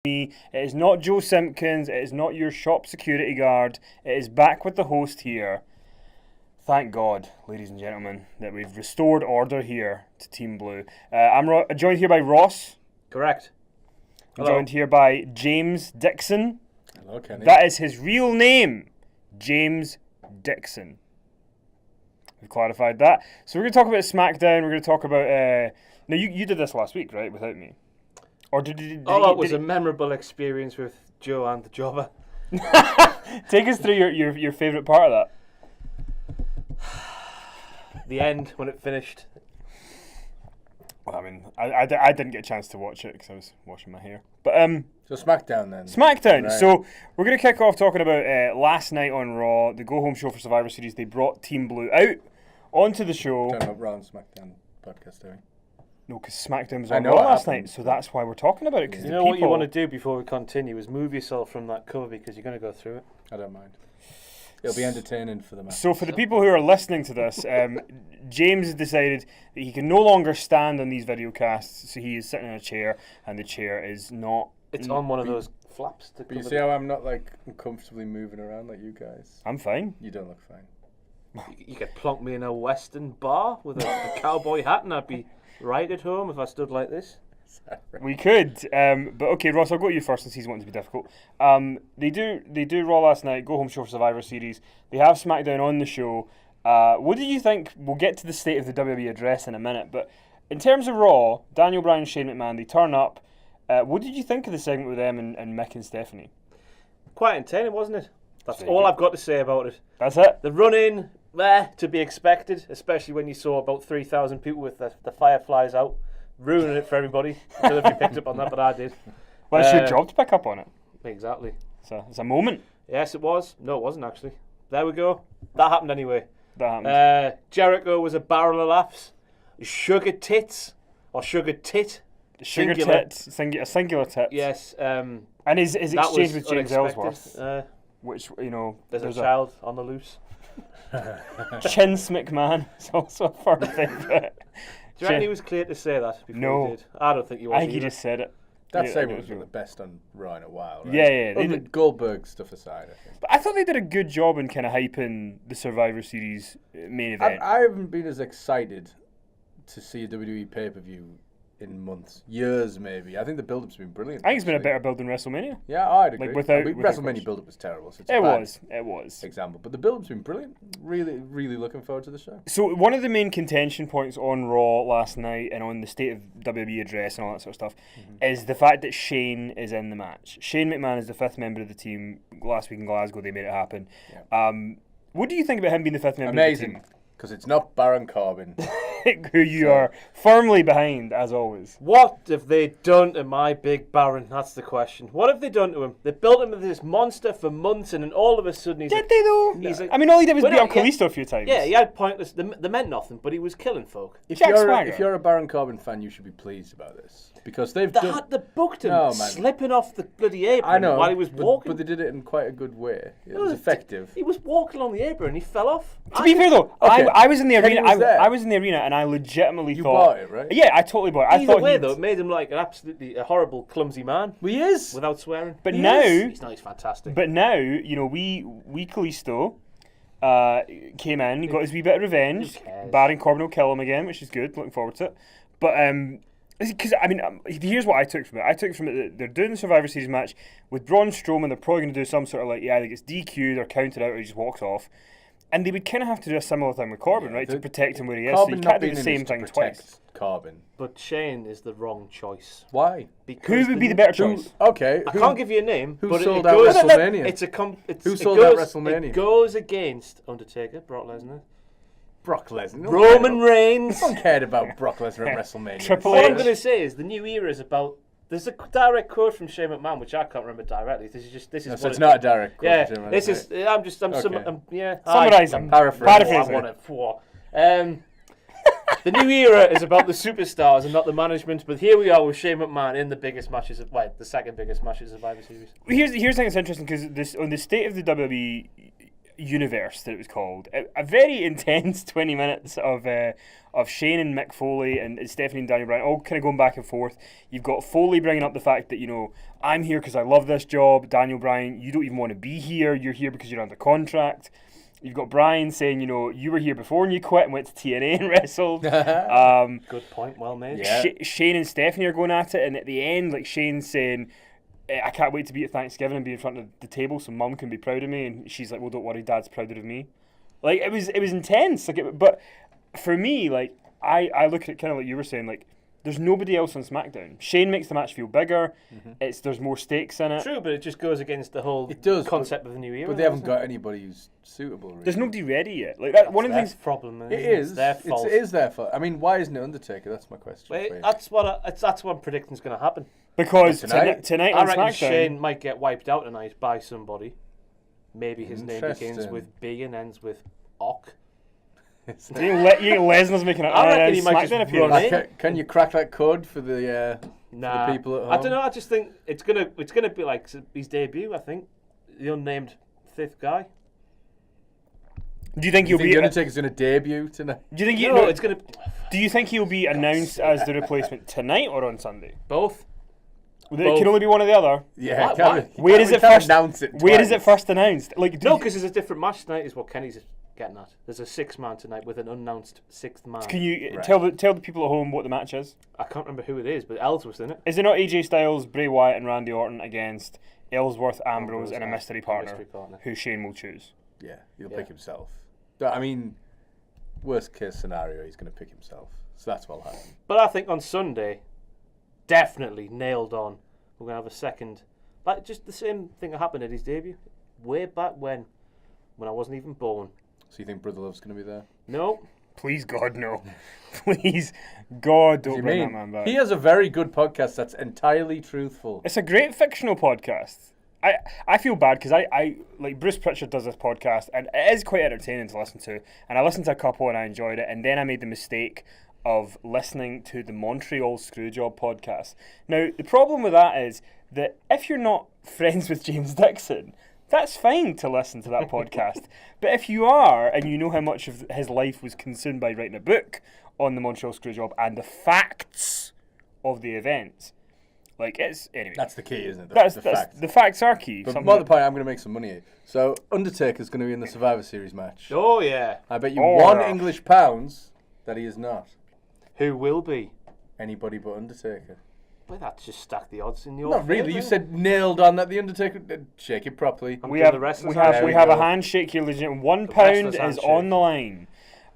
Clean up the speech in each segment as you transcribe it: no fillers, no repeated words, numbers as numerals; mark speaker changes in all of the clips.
Speaker 1: me. It is not Joe Simpkins. It is not your shop security guard. It is back with the host here. Thank God, ladies and gentlemen, that we've restored order here to Team Blue. I'm joined here by Ross.
Speaker 2: Correct.
Speaker 1: I'm joined here by James Dixon.
Speaker 3: Hello, Kenny.
Speaker 1: That is his real name, James Dixon. We've clarified that. So we're going to talk about SmackDown. We're going to talk about... Now, you did this last week, right, without me? Or did
Speaker 2: it was a memorable experience with Joe and the Jobber.
Speaker 1: Take us through your favourite part of that.
Speaker 2: The end, when it finished.
Speaker 1: Well, I mean, I didn't get a chance to watch it because I was washing my hair. But
Speaker 3: So SmackDown then.
Speaker 1: SmackDown.
Speaker 3: Right.
Speaker 1: So we're going to kick off talking about last night on Raw, the go-home show for Survivor Series. They brought Team Blue out onto the show.
Speaker 3: Talking about Raw and SmackDown podcast, are we?
Speaker 1: No, because SmackDown was
Speaker 3: I
Speaker 1: on
Speaker 3: know
Speaker 1: Raw
Speaker 3: it
Speaker 1: last
Speaker 3: happened.
Speaker 1: night, so that's why we're talking about it. Cause
Speaker 2: You know what you want to do before we continue is move yourself from that cover because you're going to go through it.
Speaker 3: I don't mind. It'll be entertaining for the match.
Speaker 1: So for the people who are listening to this, James has decided that he can no longer stand on these video casts, so he is sitting in a chair, and the chair is not...
Speaker 2: It's on one of those flaps.
Speaker 3: But you see how I'm not like uncomfortably moving around like you guys?
Speaker 1: I'm fine.
Speaker 3: You don't look fine.
Speaker 2: You could plonk me in a Western bar with a cowboy hat and I'd be right at home if I stood like this.
Speaker 1: We could, but okay, Ross, I'll go to you first since he's wanting to be difficult. They do Raw last night, go home show for Survivor Series. They have SmackDown on the show. What do you think? We'll get to the state of the WWE address in a minute, but in terms of Raw, Daniel Bryan and Shane McMahon, they turn up. What did you think of the segment with them and Mick and Stephanie?
Speaker 2: Quite entertaining, wasn't it? That's all I've got to say about it.
Speaker 1: That's it?
Speaker 2: The run-in, to be expected, especially when you saw about 3,000 people with the Fireflies out. Ruining it for everybody. I don't know if you picked up on that, but I did.
Speaker 1: Well, it's your job to pick up on it.
Speaker 2: Exactly.
Speaker 1: So it's a moment.
Speaker 2: Yes, it was. No, it wasn't actually. There we go. That happened anyway.
Speaker 1: That happened.
Speaker 2: Jericho was a barrel of laughs. Sugar tits or sugar tit.
Speaker 1: Sugar
Speaker 2: singular.
Speaker 1: tit, a singular tit.
Speaker 2: Yes.
Speaker 1: And his exchange with James Ellsworth, which
Speaker 2: there's a child on the loose.
Speaker 1: Chince McMahon is also a firm favourite.
Speaker 2: Do you reckon he was clear to say that before
Speaker 1: No.
Speaker 2: he did? I don't think he was.
Speaker 1: I think
Speaker 2: either.
Speaker 1: he just said it.
Speaker 3: That
Speaker 1: Yeah,
Speaker 3: segment
Speaker 1: it
Speaker 3: was the best on Raw in a while, right?
Speaker 1: Yeah.
Speaker 3: Other than Goldberg stuff aside, I think.
Speaker 1: But I thought they did a good job in kind of hyping the Survivor Series main event.
Speaker 3: I haven't been as excited to see a WWE pay-per-view in months, years maybe. I think the build-up's been brilliant.
Speaker 1: I think it's been a
Speaker 3: actually.
Speaker 1: better build than WrestleMania.
Speaker 3: Yeah, I'd agree.
Speaker 1: Like without
Speaker 3: WrestleMania
Speaker 1: question.
Speaker 3: build-up was terrible. So it's
Speaker 1: It was.
Speaker 3: example, but the build-up's been brilliant. Really, really looking forward to the show.
Speaker 1: So one of the main contention points on Raw last night and on the State of WWE address and all that sort of stuff is the fact that Shane is in the match. Shane McMahon is the fifth member of the team. Last week in Glasgow, they made it happen.
Speaker 3: Yeah.
Speaker 1: What do you think about him being the fifth member
Speaker 3: Amazing,
Speaker 1: of the team?
Speaker 3: because it's not Baron Corbin.
Speaker 1: Who you are firmly behind, as always.
Speaker 2: What have they done to my big Baron? That's the question. What have they done to him? They built him as this monster for months, and then all of a sudden he's.
Speaker 1: Did they though?
Speaker 2: He's
Speaker 1: I mean, all he did was
Speaker 2: Well,
Speaker 1: beat
Speaker 2: no,
Speaker 1: up
Speaker 2: yeah.
Speaker 1: Kalisto a few times.
Speaker 2: Yeah, he had pointless. They meant nothing, but he was killing folk.
Speaker 3: If
Speaker 1: Jack
Speaker 3: you're,
Speaker 1: Swagger.
Speaker 3: if you're a Baron Corbin fan, you should be pleased about this because they've
Speaker 2: They
Speaker 3: done.
Speaker 2: had the booked him
Speaker 3: No, man.
Speaker 2: slipping off the bloody apron
Speaker 3: I know
Speaker 2: while he was walking.
Speaker 3: but they did it in quite a good way. It was effective.
Speaker 2: He was walking on the apron and he fell off.
Speaker 1: To be fair though,
Speaker 3: Okay.
Speaker 1: I was in the
Speaker 3: Kenny
Speaker 1: arena.
Speaker 3: was there.
Speaker 1: I was in the arena, and I legitimately
Speaker 3: You
Speaker 1: thought.
Speaker 3: bought it, right?
Speaker 1: Yeah, I totally bought it. I
Speaker 2: Either
Speaker 1: thought
Speaker 2: way,
Speaker 1: he'd-
Speaker 2: though, it made him like an absolutely horrible, clumsy man.
Speaker 3: Well, he is.
Speaker 2: Without swearing.
Speaker 1: But
Speaker 3: He
Speaker 1: now,
Speaker 3: is.
Speaker 2: He's fantastic.
Speaker 1: we Kalisto came in, got his wee bit of revenge.
Speaker 2: Who cares?
Speaker 1: Baron Corbin will kill him again, which is good. Looking forward to it. But because I mean, here's what I took from it. I took from it that they're doing the Survivor Series match with Braun Strowman. They're probably going to do some sort of like either gets DQ'd or counted out or he just walks off. And they would kind of have to do a similar thing with Corbin, right, to protect him where he is. So
Speaker 3: Corbin
Speaker 1: you
Speaker 3: not
Speaker 1: can't do
Speaker 3: being
Speaker 1: the
Speaker 3: in
Speaker 1: same
Speaker 3: this to
Speaker 1: thing
Speaker 3: protect
Speaker 1: twice.
Speaker 3: Corbin.
Speaker 2: But Shane is the wrong choice.
Speaker 3: Why?
Speaker 2: Because
Speaker 1: Who would be the better
Speaker 3: Who-
Speaker 1: choice?
Speaker 3: Okay.
Speaker 2: I can't give you a name.
Speaker 3: who
Speaker 2: but
Speaker 3: sold
Speaker 2: it
Speaker 3: out
Speaker 2: goes,
Speaker 3: WrestleMania? Who
Speaker 2: it
Speaker 3: sold out
Speaker 2: goes-
Speaker 3: WrestleMania?
Speaker 2: It goes against Undertaker, Brock Lesnar,
Speaker 3: Brock Lesnar. No one
Speaker 2: Roman
Speaker 3: cared
Speaker 2: Reigns.
Speaker 3: about- No one cared about Brock Lesnar at WrestleMania.
Speaker 1: Triple
Speaker 2: All
Speaker 1: H.
Speaker 2: I'm going to say is the new era is about. There's a direct quote from Shane McMahon, which I can't remember directly. This is.
Speaker 3: No,
Speaker 2: what
Speaker 3: so it's
Speaker 2: it
Speaker 3: not a
Speaker 2: is.
Speaker 3: direct quote.
Speaker 2: Yeah,
Speaker 3: Jim,
Speaker 2: this
Speaker 3: is
Speaker 2: is.
Speaker 3: it?
Speaker 2: I'm
Speaker 3: Okay.
Speaker 2: yeah.
Speaker 1: Summarising.
Speaker 3: Paraphrasing.
Speaker 2: The new era is about the superstars and not the management. But here we are with Shane McMahon in the biggest matches of, the second biggest matches of Survivor Series.
Speaker 1: Here's the thing that's interesting because this on the state of the WWE, Universe that it was called. A very intense 20 minutes of Shane and Mick Foley and Stephanie and Daniel Bryan all kind of going back and forth. You've got Foley bringing up the fact that, I'm here because I love this job. Daniel Bryan, you don't even want to be here. You're here because you're under contract. You've got Bryan saying, you were here before and you quit and went to TNA and wrestled.
Speaker 2: Good point, well made.
Speaker 3: Yeah.
Speaker 1: Shane and Stephanie are going at it, and at the end, like, Shane's saying, I can't wait to be at Thanksgiving and be in front of the table so Mum can be proud of me, and she's like, well, don't worry, Dad's prouder of me. Like, it was intense. But for me, like, I look at it kind of like you were saying, like, there's nobody else on SmackDown. Shane makes the match feel bigger. There's more stakes in it.
Speaker 2: True, but it just goes against the whole concept of the new era.
Speaker 3: But they haven't got anybody who's suitable. Really.
Speaker 1: There's nobody ready yet. Like that. One of the things.
Speaker 2: Problem.
Speaker 3: It is.
Speaker 2: It's their fault.
Speaker 3: It is their fault. I mean, why isn't it Undertaker? That's my question.
Speaker 2: Wait, that's what I'm predicting is going to happen.
Speaker 1: Because
Speaker 3: Tonight?
Speaker 1: tonight
Speaker 2: I
Speaker 1: on
Speaker 2: reckon
Speaker 1: SmackDown,
Speaker 2: Shane might get wiped out tonight by somebody. Maybe his name begins
Speaker 3: Interesting.
Speaker 2: with B and ends with Ock.
Speaker 1: you think Lesnar's making an
Speaker 2: I reckon he might just
Speaker 1: SmackDown
Speaker 2: run
Speaker 1: appearance.
Speaker 2: in.
Speaker 3: Can you crack that code for the
Speaker 2: Nah,
Speaker 3: for the people at home?
Speaker 2: I don't know. I just think it's gonna be like his debut. I think the unnamed fifth guy.
Speaker 1: Do you think
Speaker 3: You
Speaker 1: he'll
Speaker 3: think
Speaker 1: be?
Speaker 3: the Undertaker's going to debut tonight?
Speaker 1: Do you think
Speaker 2: No, it's gonna
Speaker 1: Do you think he'll be announced as the replacement tonight or on Sunday?
Speaker 2: both.
Speaker 1: It can only be one or the other.
Speaker 3: Yeah.
Speaker 2: Why-
Speaker 3: can't
Speaker 2: why?
Speaker 3: we-
Speaker 1: Where
Speaker 3: can't-
Speaker 1: is
Speaker 3: we
Speaker 1: it
Speaker 3: can't
Speaker 1: first?
Speaker 3: Announce it
Speaker 1: Where is
Speaker 3: twice.
Speaker 1: it first announced? Like,
Speaker 2: No, because there's a different match tonight. Is what Kenny's getting at. There's a 6-man tonight with an unannounced 6th man.
Speaker 1: can you
Speaker 3: Right.
Speaker 1: tell the people at home what the match is?
Speaker 2: I can't remember who it is, but Ellsworth's in it.
Speaker 1: Is it not AJ Styles, Bray Wyatt, and Randy Orton against Ellsworth, Ambrose, and a mystery partner, who Shane will choose?
Speaker 3: Yeah, he'll
Speaker 2: Yeah.
Speaker 3: pick himself. I mean, worst case scenario, he's going to pick himself. So that's what'll happen.
Speaker 2: But I think on Sunday, definitely nailed on. We're gonna have a second, like just the same thing that happened at his debut, way back when I wasn't even born.
Speaker 3: So you think Brother Love's going to be there?
Speaker 2: No,
Speaker 1: Please, God, no. Please, God, don't
Speaker 3: You
Speaker 1: bring that
Speaker 3: mean
Speaker 1: man back.
Speaker 3: he has a very good podcast that's entirely truthful.
Speaker 1: It's a great fictional podcast. I feel bad because I like Bruce Pritchard does this podcast and it is quite entertaining to listen to, and I listened to a couple and I enjoyed it, and then I made the mistake of listening to the Montreal Screwjob podcast. Now the problem with that is that if you're not friends with James Dixon, that's fine to listen to that podcast. But if you are, and you know how much of his life was consumed by writing a book on the Montreal Screwjob and the facts of the events, like it's anyway.
Speaker 3: That's the key, isn't it?
Speaker 1: That's
Speaker 3: the fact.
Speaker 1: the facts are key.
Speaker 3: But
Speaker 1: Something
Speaker 3: more the
Speaker 1: that-
Speaker 3: point, I'm going to make some money here. So Undertaker's going to be in the Survivor Series match.
Speaker 2: oh yeah,
Speaker 3: I bet you
Speaker 1: Oh,
Speaker 3: £1
Speaker 1: yeah.
Speaker 3: English pounds that he is not.
Speaker 2: who will be?
Speaker 3: Anybody but Undertaker.
Speaker 2: Well, that just stacked the odds in your
Speaker 3: Not really.
Speaker 2: favour.
Speaker 3: You said nailed on that the Undertaker. Shake it properly.
Speaker 2: I'm
Speaker 1: we
Speaker 2: doing
Speaker 1: have
Speaker 2: the wrestlers
Speaker 1: we have
Speaker 3: There
Speaker 1: we
Speaker 3: we
Speaker 1: have a
Speaker 3: go.
Speaker 1: handshake here, legit. £1
Speaker 2: wrestlers
Speaker 1: is
Speaker 2: handshake.
Speaker 1: on the line.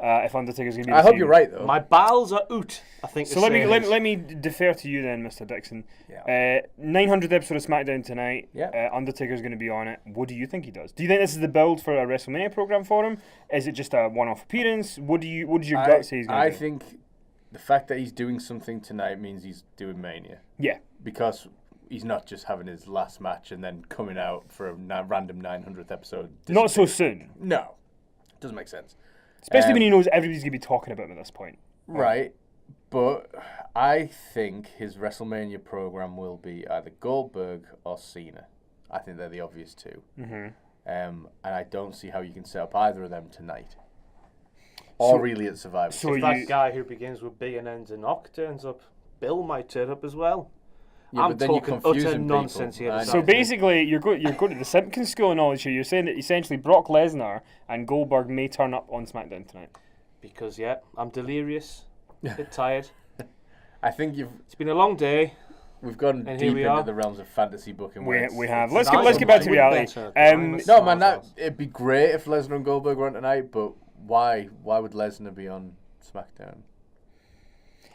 Speaker 1: If Undertaker's going to be.
Speaker 3: I hope you're right though.
Speaker 2: My bowels are out. I think.
Speaker 1: So let me defer to you then, Mr. Dixon.
Speaker 3: Yeah.
Speaker 1: 900th episode of SmackDown tonight.
Speaker 3: Yeah.
Speaker 1: Undertaker's going to be on it. What do you think he does? Do you think this is the build for a WrestleMania program for him? Is it just a one-off appearance? What does your gut say he's going to do?
Speaker 3: I think the fact that he's doing something tonight means he's doing Mania.
Speaker 1: Yeah.
Speaker 3: Because he's not just having his last match and then coming out for a random 900th episode.
Speaker 1: Not so soon.
Speaker 3: No. Doesn't make sense.
Speaker 1: Especially when he knows everybody's going to be talking about him at this point.
Speaker 3: Right. But I think his WrestleMania program will be either Goldberg or Cena. I think they're the obvious two.
Speaker 1: Mm-hmm.
Speaker 3: And I don't see how you can set up either of them tonight. Or really at Survivor.
Speaker 1: so
Speaker 2: If
Speaker 1: you-
Speaker 2: that guy who begins with B and ends in Ock turns up, Bill might turn up as well.
Speaker 3: Yeah,
Speaker 2: I'm
Speaker 3: but then you're
Speaker 2: talking
Speaker 3: confusing
Speaker 2: utter
Speaker 3: people.
Speaker 2: nonsense here.
Speaker 3: I
Speaker 2: this
Speaker 3: know.
Speaker 1: So
Speaker 2: afternoon.
Speaker 1: basically, you're going to the Simpkins School of Knowledge here. You're saying that essentially Brock Lesnar and Goldberg may turn up on SmackDown tonight.
Speaker 2: Because yeah, I'm delirious, a bit tired.
Speaker 3: I think
Speaker 2: It's been a long day.
Speaker 3: we've gone
Speaker 2: And here
Speaker 3: deep
Speaker 2: we
Speaker 3: into
Speaker 2: are.
Speaker 3: the realms of fantasy booking. where
Speaker 1: We
Speaker 3: it's-
Speaker 1: have.
Speaker 3: it's-
Speaker 1: Let's get back to reality.
Speaker 3: No, man, it'd be great if Lesnar and Goldberg were on tonight, but why? Why would Lesnar be on SmackDown?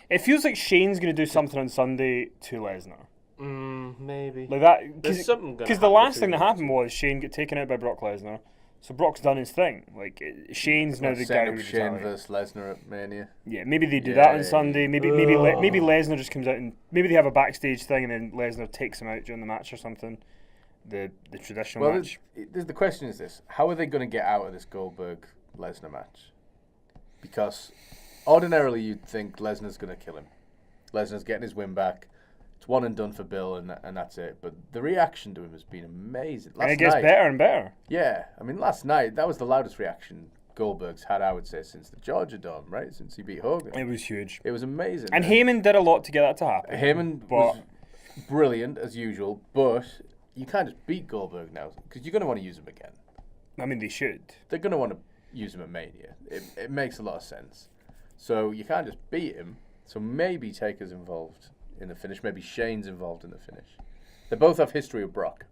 Speaker 1: It feels like Shane's going to do something on Sunday to Lesnar.
Speaker 2: Maybe.
Speaker 1: Like that,
Speaker 2: There's something gonna
Speaker 1: because the
Speaker 2: happen
Speaker 1: last
Speaker 2: between
Speaker 1: thing that
Speaker 2: them
Speaker 1: happened was Shane got taken out by Brock Lesnar, so Brock's done his thing. Like Shane's now the guy
Speaker 3: Setting
Speaker 1: who
Speaker 3: up Shane
Speaker 1: retaliate.
Speaker 3: versus Lesnar at Mania.
Speaker 1: Yeah, maybe they do
Speaker 3: Yeah,
Speaker 1: that on
Speaker 3: yeah,
Speaker 1: Sunday. Maybe Lesnar just comes out and maybe they have a backstage thing and then Lesnar takes him out during the match or something. The traditional
Speaker 3: Well,
Speaker 1: match.
Speaker 3: the question is this: how are they going to get out of this Goldberg Lesnar match? Because ordinarily you'd think Lesnar's going to kill him. Lesnar's getting his win back. It's one and done for Bill, and that's it. But the reaction to him has been amazing.
Speaker 1: And it gets better and better.
Speaker 3: Yeah, I mean, last night, that was the loudest reaction Goldberg's had, I would say, since the Georgia Dome, right? Since he beat Hogan.
Speaker 1: It was huge.
Speaker 3: It was amazing.
Speaker 1: And Heyman did a lot to get that to happen.
Speaker 3: Heyman was brilliant, as usual, but you can't just beat Goldberg now, because you're going to want to use him again.
Speaker 1: I mean, they should.
Speaker 3: They're going to want to use him at Mania. It makes a lot of sense. So you can't just beat him. So maybe Taker's involved in the finish. Maybe Shane's involved in the finish. They both have history of Brock.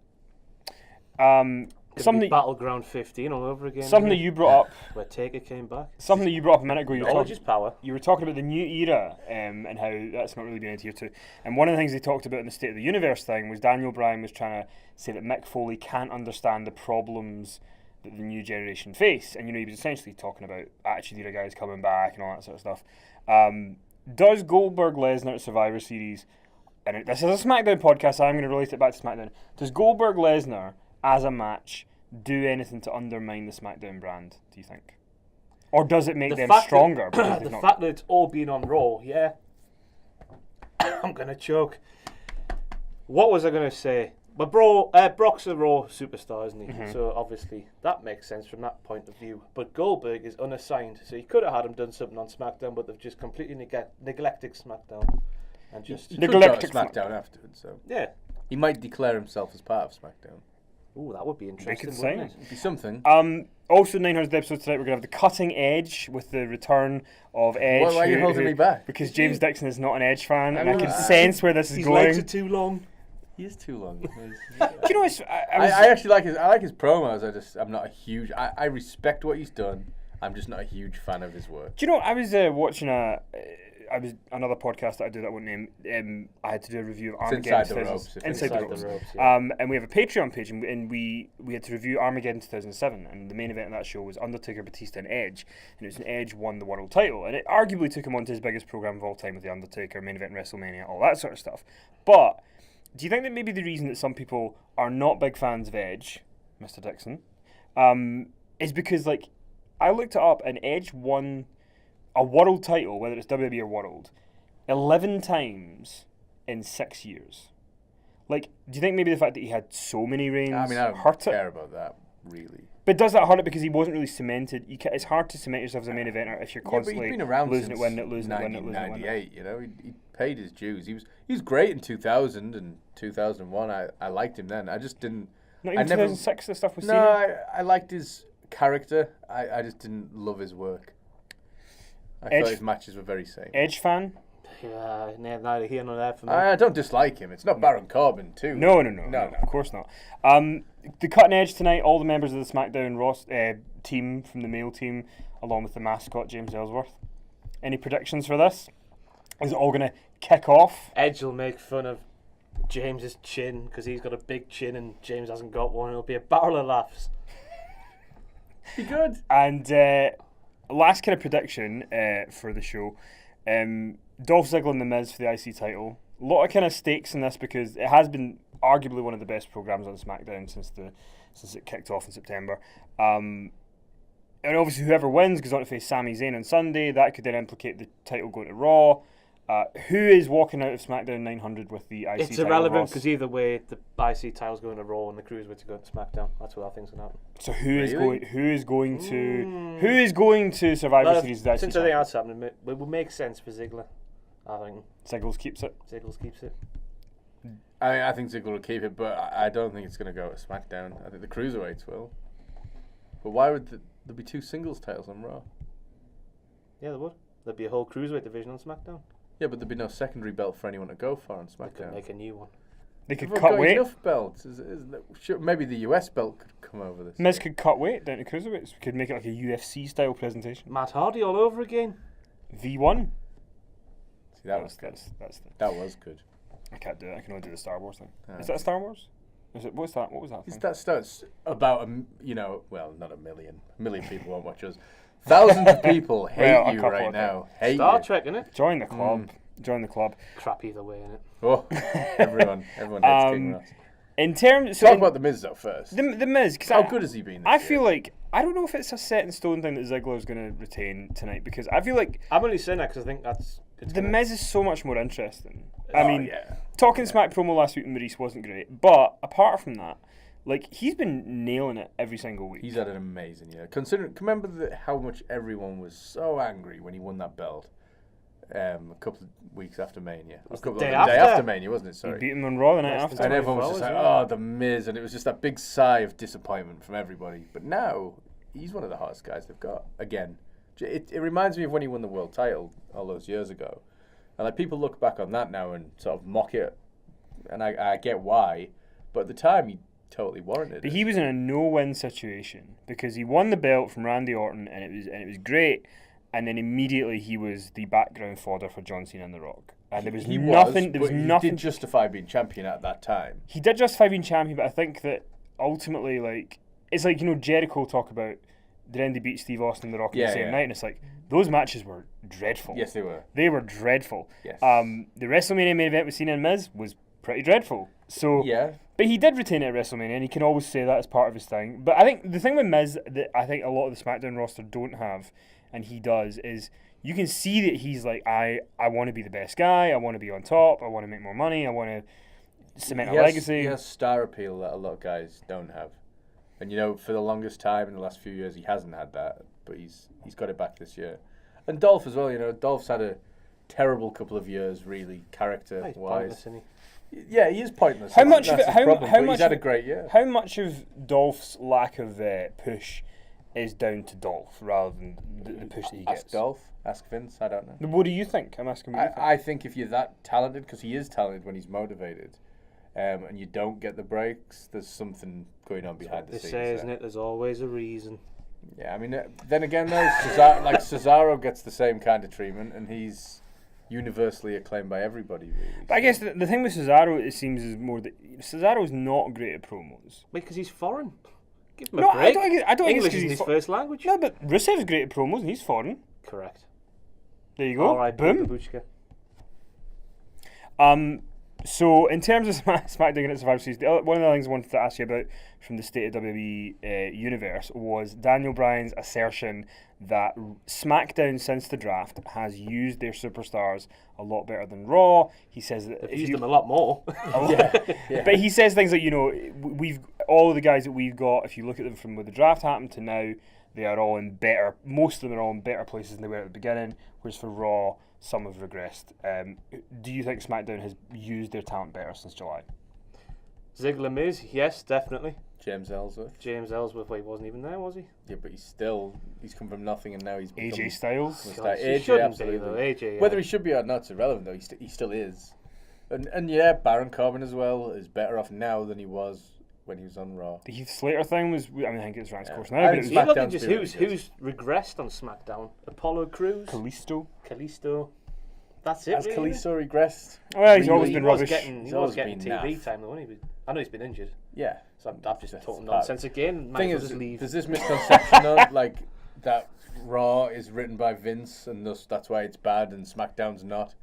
Speaker 1: Something
Speaker 2: Battleground 15 all over again.
Speaker 1: Something that you brought up.
Speaker 2: Where Taker came back.
Speaker 1: Something that you brought up a minute ago.
Speaker 2: Power.
Speaker 1: You were talking about the new era and how that's not really been adhered to. And one of the things they talked about in the State of the Universe thing was Daniel Bryan was trying to say that Mick Foley can't understand the problems that the new generation face. And, he was essentially talking about Attitude Era guys coming back and all that sort of stuff. Does Goldberg-Lesnar at Survivor Series, and this is a SmackDown podcast, so I'm going to relate it back to SmackDown. Does Goldberg-Lesnar, as a match, do anything to undermine the SmackDown brand, do you think? Or does it make them stronger?
Speaker 2: The fact that it's all been on Raw, yeah. I'm going to choke. What was I going to say? But Brock's a Raw superstar, isn't he? Mm-hmm. So obviously that makes sense from that point of view. But Goldberg is unassigned, so you could have had him done something on SmackDown, but they've just completely neglected SmackDown. And just
Speaker 3: neglected SmackDown afterwards. So
Speaker 2: yeah,
Speaker 3: he might declare himself as part of SmackDown.
Speaker 2: Ooh, that would be interesting.
Speaker 1: Wouldn't
Speaker 3: it? It'd be something.
Speaker 1: Also, 900th episode tonight, we're going to have the cutting edge with the return of Edge.
Speaker 3: Why are you holding me back?
Speaker 1: Because James Dixon is not an Edge fan, and I can sense where this is going.
Speaker 2: His legs are too long.
Speaker 3: He is too long.
Speaker 1: Do you know?
Speaker 3: I actually like his. I like his promos. I'm not a huge. I respect what he's done. I'm just not a huge fan of his work.
Speaker 1: Do you know? I was watching another podcast that I do that I won't name. I had to do a review of Armageddon.
Speaker 3: Inside the ropes.
Speaker 1: Yeah. And we have a Patreon page, and we had to review Armageddon 2007, and the main event of that show was Undertaker, Batista, and Edge, and it was an Edge won the world title, and it arguably took him on to his biggest program of all time with the Undertaker, main event in WrestleMania, all that sort of stuff. But do you think that maybe the reason that some people are not big fans of Edge, Mr. Dixon, is because I looked it up, and Edge won a world title, whether it's WWE or World, 11 times in 6 years. Do you think maybe the fact that he had so many reigns
Speaker 3: I don't care about that, really.
Speaker 1: But does that hurt it because he wasn't really cemented? It's hard to cement yourself as a main eventer if you're constantly
Speaker 3: but he's been around
Speaker 1: losing
Speaker 3: since
Speaker 1: it, winning it, losing it, winning it, losing it, winning it.
Speaker 3: 1998, he paid his dues. He was great in 2000 and 2001. I liked him then. I just didn't...
Speaker 1: Not even 2006, the stuff was
Speaker 3: seen? No, I liked his character. I just didn't love his work. I thought his matches were very same.
Speaker 1: Edge fan?
Speaker 2: Yeah, neither here nor there for me.
Speaker 3: I don't dislike him. It's not Baron Corbin, too.
Speaker 1: No, of course not. The cutting edge tonight, all the members of the SmackDown team from the male team, along with the mascot, James Ellsworth. Any predictions for this? Is it all going to kick off?
Speaker 2: Edge will make fun of James's chin because he's got a big chin and James hasn't got one. It'll be a barrel of laughs.
Speaker 3: Be good.
Speaker 1: And last kind of prediction for the show, Dolph Ziggler and The Miz for the IC title. A lot of kind of stakes in this because it has been arguably one of the best programs on SmackDown since it kicked off in September. And obviously whoever wins goes on to face Sami Zayn on Sunday. That could then implicate the title going to Raw. Who is walking out of SmackDown 900 with the IC title?
Speaker 2: It's irrelevant because either way, the IC title's going to Raw and the Cruiserweights are going to SmackDown. That's what I think's going to happen.
Speaker 1: So who is going to Survivor Series?
Speaker 2: Since I think that's happening, it would make sense for Ziggler. I think
Speaker 1: Ziggler keeps it.
Speaker 3: I think Ziggler will keep it, but I don't think it's going to go to SmackDown. I think the Cruiserweights will. But why would there be two singles titles on Raw?
Speaker 2: Yeah, there would. There'd be a whole Cruiserweight division on SmackDown.
Speaker 3: Yeah, but there'd be no secondary belt for anyone to go for on SmackDown.
Speaker 2: They could make a new one.
Speaker 1: They could cut weight.
Speaker 3: Enough belts. Maybe the US belt could come over this.
Speaker 1: Miz could cut weight down to Cruiserweights. We could make it like a UFC style presentation.
Speaker 2: Matt Hardy all over again.
Speaker 1: V1.
Speaker 3: See, that was good. That was good.
Speaker 1: I can't do it. I can only do the Star Wars thing. Is that Star Wars? Is it? What's that? What was that thing?
Speaker 3: That starts about not a million. A million people won't watch us. Thousands of people hate you right now.
Speaker 2: Star Trek, innit?
Speaker 1: Join the club. Join the club.
Speaker 2: Crap either way, innit?
Speaker 3: Oh, everyone hates King Ross.
Speaker 1: In terms,
Speaker 3: talk about the Miz though first.
Speaker 1: The Miz,
Speaker 3: how good has he been?
Speaker 1: I feel like I don't know if it's a set in stone thing that Ziggler is going to retain tonight because I feel like
Speaker 2: I'm only saying that because I think that's
Speaker 1: the Miz is so much more interesting. Talking Smack promo last week with Maurice wasn't great, but apart from that, like, he's been nailing it every single week.
Speaker 3: He's had an amazing year. Remember how much everyone was so angry when he won that belt a couple of weeks after Mania.
Speaker 2: the
Speaker 3: The
Speaker 2: day
Speaker 3: day
Speaker 2: after.
Speaker 3: after Mania, wasn't it?
Speaker 1: He
Speaker 3: Sorry.
Speaker 1: beat him on Raw the night after.
Speaker 3: And everyone was just
Speaker 2: 24
Speaker 3: like,
Speaker 2: hours,
Speaker 3: oh, The Miz. And it was just that big sigh of disappointment from everybody. But now, he's one of the hottest guys they've got. Again, it reminds me of when he won the world title all those years ago. And like people look back on that now and sort of mock it. And I get why. But at the time, he totally warranted
Speaker 1: But
Speaker 3: it.
Speaker 1: he was in a no-win situation because he won the belt from Randy Orton, and it was great. And then immediately he was the background fodder for John Cena and The Rock, and there was
Speaker 3: He
Speaker 1: nothing. There was
Speaker 3: but he
Speaker 1: nothing.
Speaker 3: did justify being champion at that time.
Speaker 1: He did justify being champion, but I think that ultimately, like, it's like, you know, Jericho talk about did Andy beat Steve Austin and The Rock on the same night, and it's like those matches were dreadful.
Speaker 3: Yes, they were.
Speaker 1: They were dreadful.
Speaker 3: Yes.
Speaker 1: The WrestleMania main event with Cena and Miz was pretty dreadful. So
Speaker 3: Yeah.
Speaker 1: But he did retain it at WrestleMania, and he can always say that as part of his thing. But I think the thing with Miz that I think a lot of the SmackDown roster don't have, and he does, is you can see that he's like, I want to be the best guy, I want to be on top, I want to make more money, I want to cement a legacy.
Speaker 3: He has star appeal that a lot of guys don't have. And, you know, for the longest time in the last few years, he hasn't had that, but he's got it back this year. And Dolph as well, you know, Dolph's had a terrible couple of years, really,
Speaker 2: He's
Speaker 3: character-wise.
Speaker 2: pointless, isn't he?
Speaker 3: Yeah, he is pointless.
Speaker 1: How much of
Speaker 3: That's
Speaker 1: it?
Speaker 3: his problem,
Speaker 1: How
Speaker 3: but
Speaker 1: much?
Speaker 3: he's had a great year.
Speaker 1: How much of Dolph's lack of push is down to Dolph rather than the push that he gets?
Speaker 3: Ask Dolph, ask Vince, I don't know.
Speaker 1: What do you think? I'm asking what you think.
Speaker 3: I think if you're that talented, because he is talented when he's motivated, and you don't get the breaks, there's something going on behind the
Speaker 2: They
Speaker 3: scenes.
Speaker 2: say,
Speaker 3: there.
Speaker 2: isn't it? There's always a reason.
Speaker 3: Yeah, I mean, then again, though, Cesaro gets the same kind of treatment, and he's universally acclaimed by everybody, really.
Speaker 1: But I guess the thing with Cesaro, it seems, is more that Cesaro's not great at promos.
Speaker 2: Because he's foreign. Give him
Speaker 1: No,
Speaker 2: a break.
Speaker 1: I don't think it's
Speaker 2: English
Speaker 1: 'cause
Speaker 2: isn't
Speaker 1: he's
Speaker 2: his first language.
Speaker 1: No, but Rusev's great at promos, and he's foreign.
Speaker 2: Correct.
Speaker 1: There you go.
Speaker 2: All right,
Speaker 1: Boom.
Speaker 2: Babushka.
Speaker 1: So in terms of SmackDown and Survivor Series, one of the things I wanted to ask you about from the State of WWE universe was Daniel Bryan's assertion that SmackDown since the draft has used their superstars a lot better than Raw. He says that
Speaker 2: They've used them a lot more.
Speaker 3: Yeah.
Speaker 1: But he says things like, you know, we've all of the guys that we've got, if you look at them from when the draft happened to now, they are all in better, most of them are all in better places than they were at the beginning, whereas for Raw, some have regressed. Do you think SmackDown has used their talent better since July?
Speaker 2: Ziggler Miz, yes, definitely.
Speaker 3: James Ellsworth.
Speaker 2: James Ellsworth, well, he wasn't even there, was he?
Speaker 3: Yeah, but he's come from nothing, and now he's become
Speaker 1: AJ Styles?
Speaker 3: a
Speaker 2: God,
Speaker 3: star.
Speaker 2: he
Speaker 3: AJ,
Speaker 2: shouldn't be,
Speaker 3: absolutely.
Speaker 2: though, AJ, yeah.
Speaker 3: Whether he should be or not, it's irrelevant, though. He still is. And yeah, Baron Corbin as well is better off now than he was when he was on Raw.
Speaker 1: The Heath Slater thing was, I mean, I think it's ran its course now,
Speaker 3: I
Speaker 1: but
Speaker 3: think
Speaker 1: it was
Speaker 2: You look at
Speaker 3: SmackDown's
Speaker 2: just
Speaker 3: been
Speaker 2: who's
Speaker 3: really good.
Speaker 2: regressed on SmackDown. Apollo Crews,
Speaker 1: Kalisto.
Speaker 2: Kalisto. That's it,
Speaker 3: Has
Speaker 2: really.
Speaker 3: Kalisto regressed?
Speaker 1: Well, he's always
Speaker 2: He
Speaker 1: been
Speaker 2: was
Speaker 1: rubbish.
Speaker 2: getting,
Speaker 3: He's
Speaker 2: he was
Speaker 3: always
Speaker 2: getting
Speaker 3: been
Speaker 2: TV
Speaker 3: naff.
Speaker 2: time, though, wasn't he? I know he's been injured,
Speaker 3: Yeah.
Speaker 2: so I've just
Speaker 3: That's
Speaker 2: talking
Speaker 3: part-
Speaker 2: nonsense again. Might
Speaker 3: Thing
Speaker 2: as well
Speaker 3: is,
Speaker 2: just leave.
Speaker 3: there's this misconception though, like that Raw is written by Vince, and that's why it's bad, and SmackDown's not.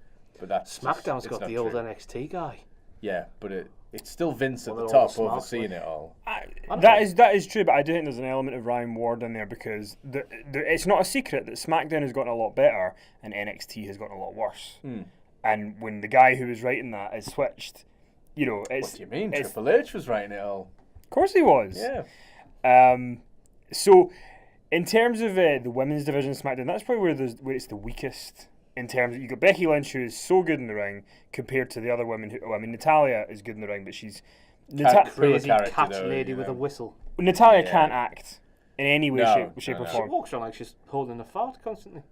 Speaker 3: But that's
Speaker 2: SmackDown's
Speaker 3: it's
Speaker 2: got
Speaker 3: not
Speaker 2: the old
Speaker 3: true.
Speaker 2: NXT guy.
Speaker 3: Yeah, but it's still Vince at
Speaker 2: Well,
Speaker 3: the
Speaker 2: they're all
Speaker 3: top,
Speaker 2: smart,
Speaker 3: overseeing
Speaker 2: like.
Speaker 3: it all.
Speaker 1: That is true, but I do think there's an element of Ryan Ward in there because it's not a secret that SmackDown has gotten a lot better and NXT has gotten a lot worse. And when the guy who was writing that has switched, you know, it's...
Speaker 3: What do you mean?
Speaker 1: it's-
Speaker 3: Triple H was writing it all.
Speaker 1: Of course he was.
Speaker 3: Yeah.
Speaker 1: So, in terms of the women's division of SmackDown, that's probably where it's the weakest. In terms of, you got Becky Lynch, who is so good in the ring, compared to the other women. Natalia is good in the ring, but she's
Speaker 2: Crazy
Speaker 3: character,
Speaker 2: catch
Speaker 3: though,
Speaker 2: lady
Speaker 3: you
Speaker 2: with a
Speaker 3: know.
Speaker 2: whistle.
Speaker 1: Natalia
Speaker 3: Yeah.
Speaker 1: can't act in any way,
Speaker 3: No,
Speaker 1: shape,
Speaker 3: no,
Speaker 1: or
Speaker 3: no.
Speaker 2: She
Speaker 1: form.
Speaker 2: walks around like she's holding a fart constantly.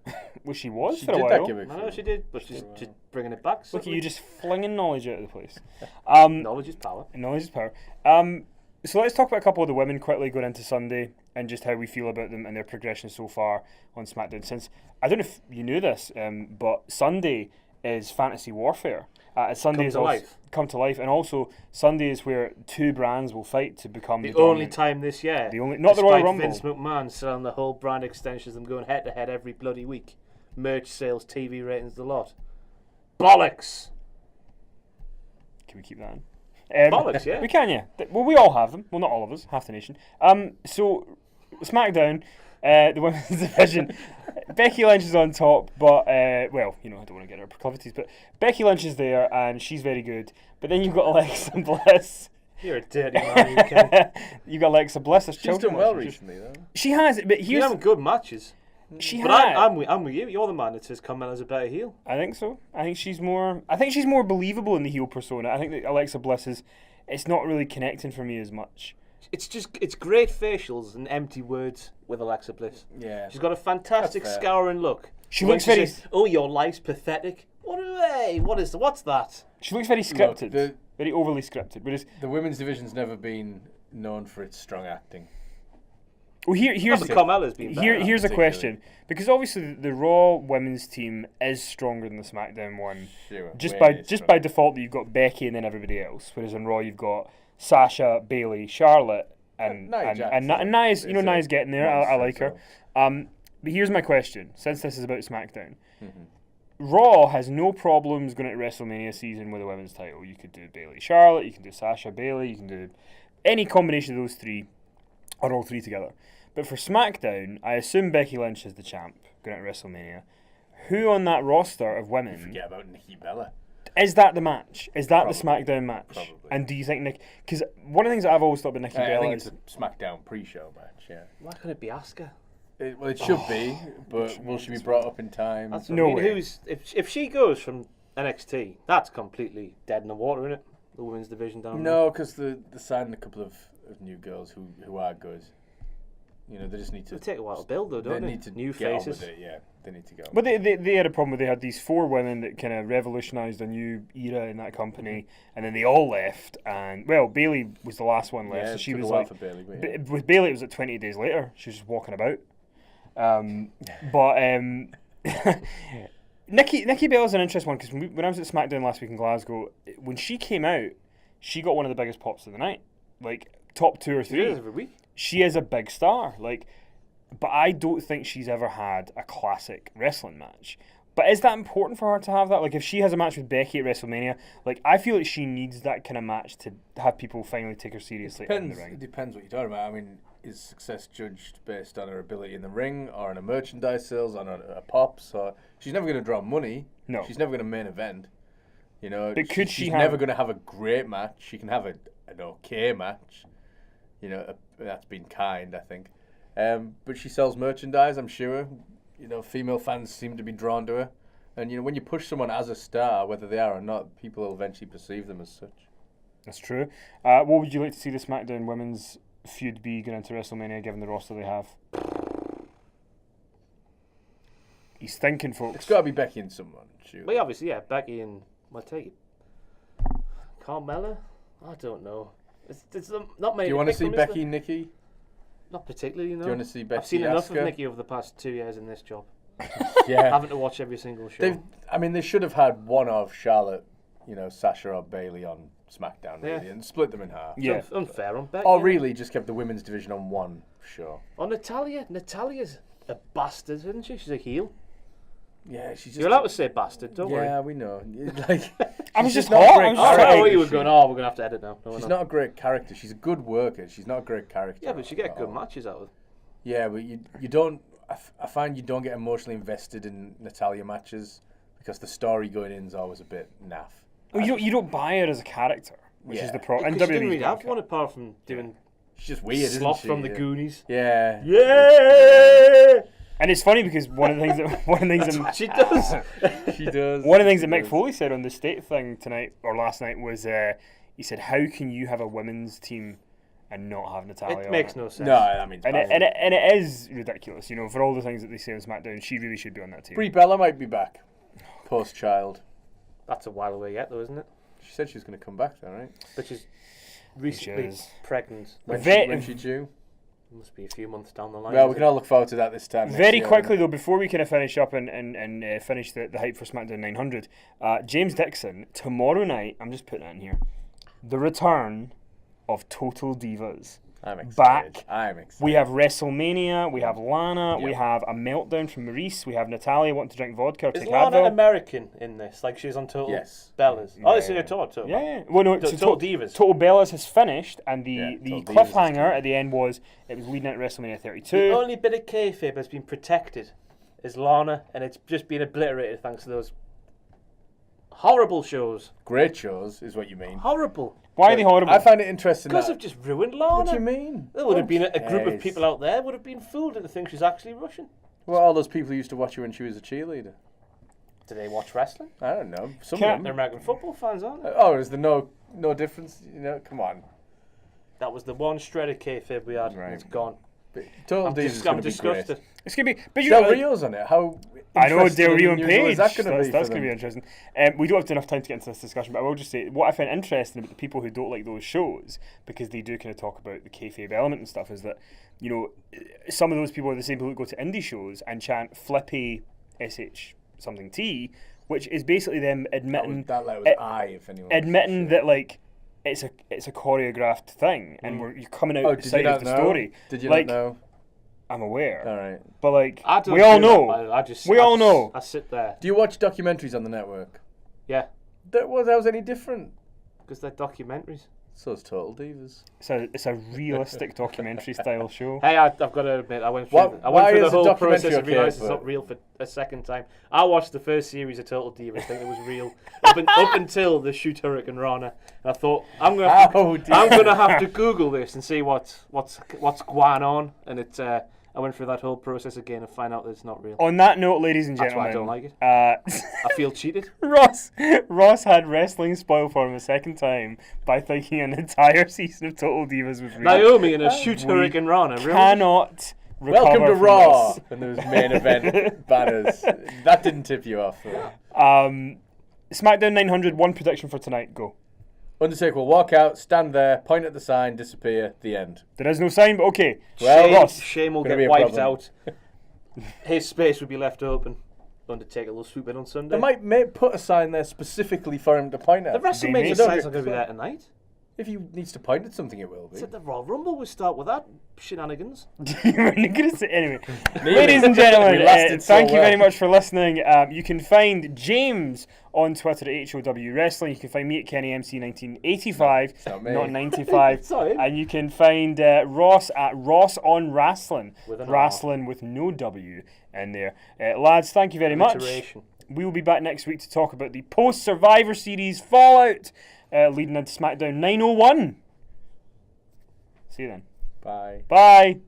Speaker 1: Well, she was
Speaker 3: She
Speaker 1: for a
Speaker 3: did
Speaker 1: while.
Speaker 3: that gimmick.
Speaker 2: I know she did, but she's bringing it back.
Speaker 1: Look at
Speaker 2: subtly.
Speaker 1: you just flinging knowledge out of the place.
Speaker 2: Knowledge is power.
Speaker 1: Knowledge is power. So let's talk about a couple of the women quickly going into Sunday and just how we feel about them and their progression so far on SmackDown. Since I don't know if you knew this, but Sunday is Fantasy Warfare. Sunday
Speaker 2: Come
Speaker 1: is
Speaker 2: to
Speaker 1: also
Speaker 2: life.
Speaker 1: Come to life, and also Sunday is where two brands will fight to become
Speaker 2: The
Speaker 1: the
Speaker 2: only
Speaker 1: dominant-
Speaker 2: time this year.
Speaker 1: not the Royal
Speaker 2: despite
Speaker 1: Rumble.
Speaker 2: Vince McMahon selling the whole brand extensions, them going head to head every bloody week. Merch sales, TV ratings, the lot. Bollocks.
Speaker 1: Can we keep that in?
Speaker 2: Bollocks, yeah.
Speaker 1: We can, yeah. Well, we all have them. Well, not all of us. Half the nation. So, SmackDown, The women's division. Becky Lynch is on top, but well, I don't want to get her proclivities, but Becky Lynch is there and she's very good. But then you've got Alexa Bliss.
Speaker 2: You're a dirty man, you Kenny.
Speaker 1: You got Alexa Bliss.
Speaker 3: She's done well recently, though.
Speaker 1: She has, but
Speaker 2: You're
Speaker 1: here's
Speaker 2: having good matches.
Speaker 1: she
Speaker 2: But
Speaker 1: has.
Speaker 2: I'm with you. You're the man that says Carmella's a better heel.
Speaker 1: I think so. I think she's more believable in the heel persona. I think that Alexa Bliss is. It's not really connecting for me as much.
Speaker 2: It's great facials and empty words with Alexa Bliss.
Speaker 3: Yeah.
Speaker 2: She's got a fantastic
Speaker 3: That's fair.
Speaker 2: scouring look.
Speaker 1: She
Speaker 2: When
Speaker 1: looks very.
Speaker 2: says, "Oh, your life's pathetic." What's that?
Speaker 1: She looks very scripted.
Speaker 3: the-
Speaker 1: Very overly scripted. Whereas,
Speaker 3: The women's division's never been known for its strong acting.
Speaker 1: well, here's
Speaker 2: But Carmella's been better.
Speaker 1: here's a
Speaker 3: particularly.
Speaker 1: question, because obviously the Raw women's team is stronger than the SmackDown one.
Speaker 3: Sure,
Speaker 1: Just
Speaker 3: way
Speaker 1: by
Speaker 3: stronger.
Speaker 1: default, that you've got Becky and then everybody else. Whereas on Raw you've got Sasha, Bailey, Charlotte, and
Speaker 3: Nia Jax,
Speaker 1: Nia's
Speaker 3: it's a
Speaker 1: Nia's getting there. I
Speaker 3: monster,
Speaker 1: like her.
Speaker 3: so.
Speaker 1: But here's my question: since this is about SmackDown,
Speaker 3: Mhm.
Speaker 1: Raw has no problems going into WrestleMania season with a women's title. You could do Bailey, Charlotte. You can do Sasha, Bailey. You can do any combination of those three, or all three together. But for SmackDown, I assume Becky Lynch is the champ going into WrestleMania. Who on that roster of women
Speaker 3: Forget about Nikki Bella.
Speaker 1: is that the match? Is that the
Speaker 3: Probably.
Speaker 1: SmackDown match?
Speaker 3: Probably.
Speaker 1: And do you think Nick? Because one of the things that I've always thought about Nikki
Speaker 3: I
Speaker 1: Bella
Speaker 3: think
Speaker 1: is
Speaker 3: it's a SmackDown pre-show match. Yeah.
Speaker 2: Why couldn't it be Asuka?
Speaker 3: Well, it should be, but will she be brought up in time?
Speaker 2: That's what
Speaker 1: No
Speaker 2: I mean.
Speaker 1: way.
Speaker 2: If she goes from NXT, that's completely dead in the water, isn't it? The women's division down
Speaker 3: No, because they signed a couple of new girls who are good. They just need to.
Speaker 2: there. It'll take a while to build, though,
Speaker 3: They
Speaker 2: don't it?
Speaker 3: need to
Speaker 2: New
Speaker 3: get on
Speaker 2: faces.
Speaker 3: with it. Yeah, they need to go.
Speaker 1: But they had a problem where they had these 4 women that kind of revolutionised a new era in that company, and then they all left. And well, Bailey was the last one left,
Speaker 3: Yeah,
Speaker 1: so
Speaker 3: it
Speaker 1: she
Speaker 3: took
Speaker 1: was
Speaker 3: a while
Speaker 1: like.
Speaker 3: for Bailey, but yeah.
Speaker 1: With Bailey, it was like 20 days later. She was just walking about. But Nikki Bella's an interesting one because when I was at SmackDown last week in Glasgow, when she came out, she got one of the biggest pops of the night, like top 2 or
Speaker 2: She does
Speaker 1: 3.
Speaker 2: every week.
Speaker 1: She is a big star, but I don't think she's ever had a classic wrestling match. But is that important for her to have that? Like, if she has a match with Becky at WrestleMania, I feel like she needs that kind of match to have people finally take her seriously in the
Speaker 3: It
Speaker 1: ring.
Speaker 3: depends what you're talking about. I mean, is success judged based on her ability in the ring, or on her merchandise sales, on her pops? Or she's never going to draw money.
Speaker 1: No.
Speaker 3: She's never going to main event.
Speaker 1: But could she
Speaker 3: she's
Speaker 1: have-
Speaker 3: never going to have a great match. She can have an okay match. That's been kind, I think. But she sells merchandise, I'm sure. Female fans seem to be drawn to her. And, when you push someone as a star, whether they are or not, people will eventually perceive them as such.
Speaker 1: That's true. What would you like to see the SmackDown women's feud be going into WrestleMania, given the roster they have? He's thinking,
Speaker 3: It's
Speaker 1: folks.
Speaker 3: got to be Becky and someone, sure.
Speaker 2: Well, obviously, yeah, Becky and Carmella. I don't know. It's not many.
Speaker 3: Do you want to see
Speaker 2: pick them, is
Speaker 3: Becky and Nikki?
Speaker 2: there? Not particularly, no.
Speaker 3: Do you want to see Becky
Speaker 2: I've seen enough of
Speaker 3: Asuka?
Speaker 2: Nikki over the past 2 years in this job.
Speaker 3: Yeah.
Speaker 2: Having to watch every single show.
Speaker 3: They should have had one of Charlotte, Sasha or Bailey on SmackDown, really,
Speaker 2: Yeah.
Speaker 3: and split them in half.
Speaker 1: Yeah.
Speaker 2: It's unfair on Becky.
Speaker 3: Or
Speaker 2: innit?
Speaker 3: really just kept the women's division on one show.
Speaker 2: Or Natalia. Natalia's a bastard, isn't she? She's a heel.
Speaker 3: Yeah, she's just.
Speaker 2: You're allowed to say bastard, don't worry.
Speaker 3: Yeah, we know. Like,
Speaker 1: I was
Speaker 3: she's
Speaker 1: just
Speaker 3: not a
Speaker 1: hot.
Speaker 3: great
Speaker 1: I was
Speaker 2: Oh,
Speaker 1: just
Speaker 2: I
Speaker 3: character,
Speaker 2: thought you were
Speaker 3: is
Speaker 2: going,
Speaker 3: she?
Speaker 2: oh, we're going to have to edit now. No,
Speaker 3: She's
Speaker 2: no.
Speaker 3: not a great character. She's a good worker. She's not a great character.
Speaker 2: Yeah, but she get
Speaker 3: at
Speaker 2: good
Speaker 3: all.
Speaker 2: matches out of it.
Speaker 3: Yeah, but you don't. I find you don't get emotionally invested in Natalia matches because the story going in is always a bit naff.
Speaker 1: Well, you don't buy her as a character, which is
Speaker 3: Yeah.
Speaker 1: the problem.
Speaker 2: Because she didn't really have one apart from doing
Speaker 3: She's just weird, isn't
Speaker 2: Sloth
Speaker 3: she?
Speaker 2: from the
Speaker 3: Yeah.
Speaker 2: Goonies.
Speaker 3: Yeah.
Speaker 2: Yeah!
Speaker 1: And it's funny because one of the things that
Speaker 2: She does.
Speaker 3: She does.
Speaker 1: one of the things that
Speaker 3: She
Speaker 1: Mick
Speaker 3: does.
Speaker 1: Foley said on the state thing tonight or last night was he said, "How can you have a women's team and not have Natalia?"
Speaker 2: It
Speaker 1: on
Speaker 2: makes
Speaker 1: it?"
Speaker 2: no sense.
Speaker 3: No, I mean, it's
Speaker 1: And
Speaker 3: bad.
Speaker 1: it is ridiculous, for all the things that they say on SmackDown. She really should be on that team.
Speaker 3: Brie Bella might be back post-child.
Speaker 2: That's a while away yet, though, isn't it?
Speaker 3: She said she was going to come back, though, right?
Speaker 2: But she's recently
Speaker 1: is.
Speaker 2: pregnant.
Speaker 3: When she due?
Speaker 2: Must be a few months down the line.
Speaker 3: Well, we
Speaker 2: isn't
Speaker 3: can all look forward to that this time. next
Speaker 1: Very
Speaker 3: year,
Speaker 1: quickly though, before we kind of finish up and finish the hype for SmackDown 900, James Dixon tomorrow night. I'm just putting that in here. The return of Total Divas.
Speaker 3: I'm excited.
Speaker 1: back.
Speaker 3: I'm excited.
Speaker 1: We have WrestleMania. We have Lana. We have a meltdown from Maurice. We have Natalia wanting to drink vodka or
Speaker 2: Is
Speaker 1: take
Speaker 2: Lana
Speaker 1: Advil.
Speaker 2: American in this? Like she's on Total
Speaker 3: Yes.
Speaker 2: Bellas. Oh, this is a Total.
Speaker 1: Yeah. Well, no,
Speaker 2: Total Divas.
Speaker 1: Total Bellas has finished, and the
Speaker 3: Total Divas is
Speaker 1: cliffhanger at the end was it was leading into WrestleMania 32.
Speaker 2: The only bit of kayfabe that's been protected is Lana, and it's just been obliterated thanks to those horrible shows.
Speaker 3: Great shows, is what you mean.
Speaker 2: Horrible.
Speaker 1: Why are they horrible?
Speaker 3: I find it interesting.
Speaker 2: Because
Speaker 3: that,
Speaker 2: they've just ruined Lana.
Speaker 3: What do you mean?
Speaker 2: There would have been a
Speaker 3: Who
Speaker 2: group of
Speaker 3: cares?
Speaker 2: people out there would have been fooled into thinking she's actually Russian.
Speaker 3: Well, all those people who used to watch her when she was a cheerleader.
Speaker 2: Do they watch wrestling?
Speaker 3: I don't know. Some
Speaker 1: Can't-
Speaker 3: of them.
Speaker 2: They're American football fans, aren't they?
Speaker 3: Oh, is there no difference? You know, come on.
Speaker 2: That was the one shred of kayfabe we had,
Speaker 3: Right.
Speaker 2: and it's gone.
Speaker 3: Total
Speaker 2: I'm,
Speaker 3: Divas is
Speaker 2: I'm
Speaker 3: going to be
Speaker 2: disgusted.
Speaker 3: great.
Speaker 1: It's gonna be, but you
Speaker 3: Del
Speaker 1: know,
Speaker 3: Rio's on it. How
Speaker 1: I know
Speaker 3: interesting
Speaker 1: Del Rio and
Speaker 3: unusual
Speaker 1: Paige.
Speaker 3: is that going to be?
Speaker 1: That's
Speaker 3: for
Speaker 1: going to be
Speaker 3: them?
Speaker 1: interesting. We don't have enough time to get into this discussion, but I will just say what I find interesting about the people who don't like those shows, because they do kind of talk about the kayfabe element and stuff, is that some of those people are the same people who go to indie shows and chant flippy sh something t, which is basically them admitting
Speaker 3: That letter was I, if anyone.
Speaker 1: admitting that like it's a choreographed thing and you're coming out
Speaker 3: did you
Speaker 1: side
Speaker 3: not
Speaker 1: of the
Speaker 3: know?
Speaker 1: story.
Speaker 3: Did you
Speaker 1: like,
Speaker 3: not know?
Speaker 1: I'm aware,
Speaker 3: All right.
Speaker 1: but like
Speaker 2: I don't
Speaker 1: we all
Speaker 2: do that,
Speaker 1: know.
Speaker 2: by the way.
Speaker 1: We all know.
Speaker 2: I sit there.
Speaker 3: Do you watch documentaries on the network?
Speaker 2: Yeah,
Speaker 3: That was any different.
Speaker 2: because they're documentaries.
Speaker 3: So is Total Divas.
Speaker 1: It's a realistic documentary style show.
Speaker 2: Hey, I've got to admit, I went through
Speaker 3: Why
Speaker 2: the
Speaker 3: is a
Speaker 2: whole
Speaker 3: documentary
Speaker 2: process and
Speaker 3: okay,
Speaker 2: realised it's
Speaker 3: but-
Speaker 2: not real for a second time. I watched the first series of Total Divas, thinking it was real, up until the Shoot Hurricane Rana. And I thought, I'm going to have to Google this and see what's going on. And I went through that whole process again and find out that it's not real.
Speaker 1: On that note, ladies and
Speaker 2: That's why
Speaker 1: gentlemen,
Speaker 2: I don't like it.
Speaker 1: uh,
Speaker 2: I feel cheated.
Speaker 1: Ross had wrestling spoil for him a second time by thinking an entire season of Total Divas was real.
Speaker 2: Naomi in a Shoot Hurricane Rana. Really?
Speaker 1: Cannot recover
Speaker 3: Welcome to
Speaker 1: from
Speaker 3: Raw.
Speaker 1: this.
Speaker 3: And there was main event banners. That didn't tip you off.
Speaker 1: SmackDown 900, one prediction for tonight. Go.
Speaker 3: Undertaker will walk out, stand there, point at the sign, disappear. The end.
Speaker 1: There is no sign, but okay.
Speaker 3: Well,
Speaker 1: Ross.
Speaker 2: Shame will
Speaker 3: gonna
Speaker 2: get
Speaker 3: be a
Speaker 2: wiped
Speaker 3: problem.
Speaker 2: out. His space would be left open. Undertaker will swoop in on Sunday.
Speaker 3: They might put a sign there specifically for him to point at.
Speaker 2: The WrestleMania
Speaker 1: may.
Speaker 2: sign's not going to be there tonight.
Speaker 3: If he needs to point at something, it will be.
Speaker 2: Said the Royal Rumble would start with that shenanigans.
Speaker 1: You weren't gonna say anyway. Ladies and gentlemen,
Speaker 3: We lasted so
Speaker 1: thank you very
Speaker 3: well.
Speaker 1: much for listening. You can find James on Twitter at HOW Wrestling. You can find me at KennyMC1985,
Speaker 3: not me.
Speaker 1: not 95.
Speaker 2: Sorry.
Speaker 1: And you can find Ross at Ross on Wrestling.
Speaker 2: With an R.
Speaker 1: Wrestling with no W in there. Lads, thank you very much.
Speaker 2: Iteration.
Speaker 1: We will be back next week to talk about the post-Survivor Series fallout leading into SmackDown 901. See you then.
Speaker 3: Bye.
Speaker 1: Bye.